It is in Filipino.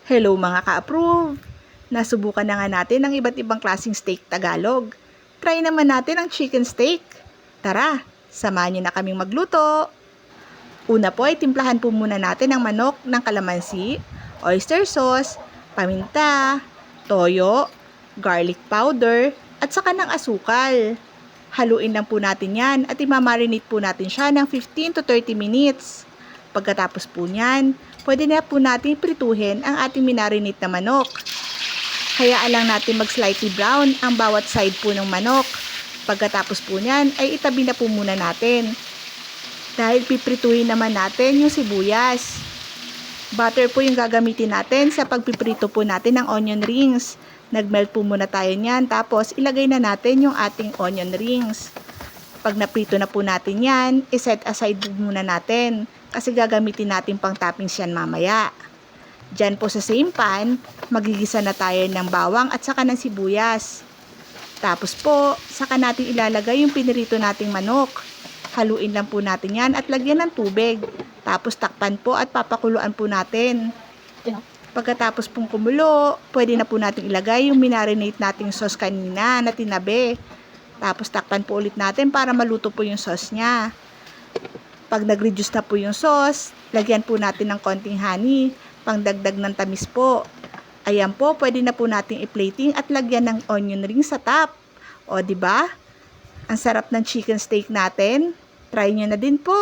Hello mga ka-approve! Nasubukan na nga natin ang iba't ibang klaseng steak Tagalog. Try naman natin ang chicken steak. Tara, samahan niyo na kaming magluto. Una po ay timplahan po muna natin ang manok ng kalamansi, oyster sauce, paminta, toyo, garlic powder, at saka ng asukal. Haluin lang po natin yan at imamarinate po natin siya ng 15 to 30 minutes. Pagkatapos po niyan, pwede na po natin prituhin ang ating minarinate na manok. Hayaan lang natin mag-slightly brown ang bawat side po ng manok. Pagkatapos po niyan ay itabi na po muna natin. Dahil piprituhin naman natin yung sibuyas. Butter po yung gagamitin natin sa pagpiprito po natin ng onion rings. Nagmelt po muna tayo niyan, tapos ilagay na natin yung ating onion rings. Pag naprito na po natin yan, iset aside muna natin kasi gagamitin natin pang toppings yan mamaya. Diyan po sa same pan, magigisa na tayo ng bawang at saka ng sibuyas. Tapos po, saka natin ilalagay yung pinirito nating manok. Haluin lang po natin yan at lagyan ng tubig. Tapos takpan po at papakuluan po natin. Pagkatapos pong kumulo, pwede na po natin ilagay yung minarinate nating sauce kanina na tinabi. Tapos takpan po ulit natin para maluto po yung sauce niya. Pag nag-reduce na po yung sauce, lagyan po natin ng konting honey, pangdagdag ng tamis po. Ayan po, pwede na po natin i-plating at lagyan ng onion ring sa top. O, di ba? Ang sarap ng chicken steak natin. Try nyo na din po.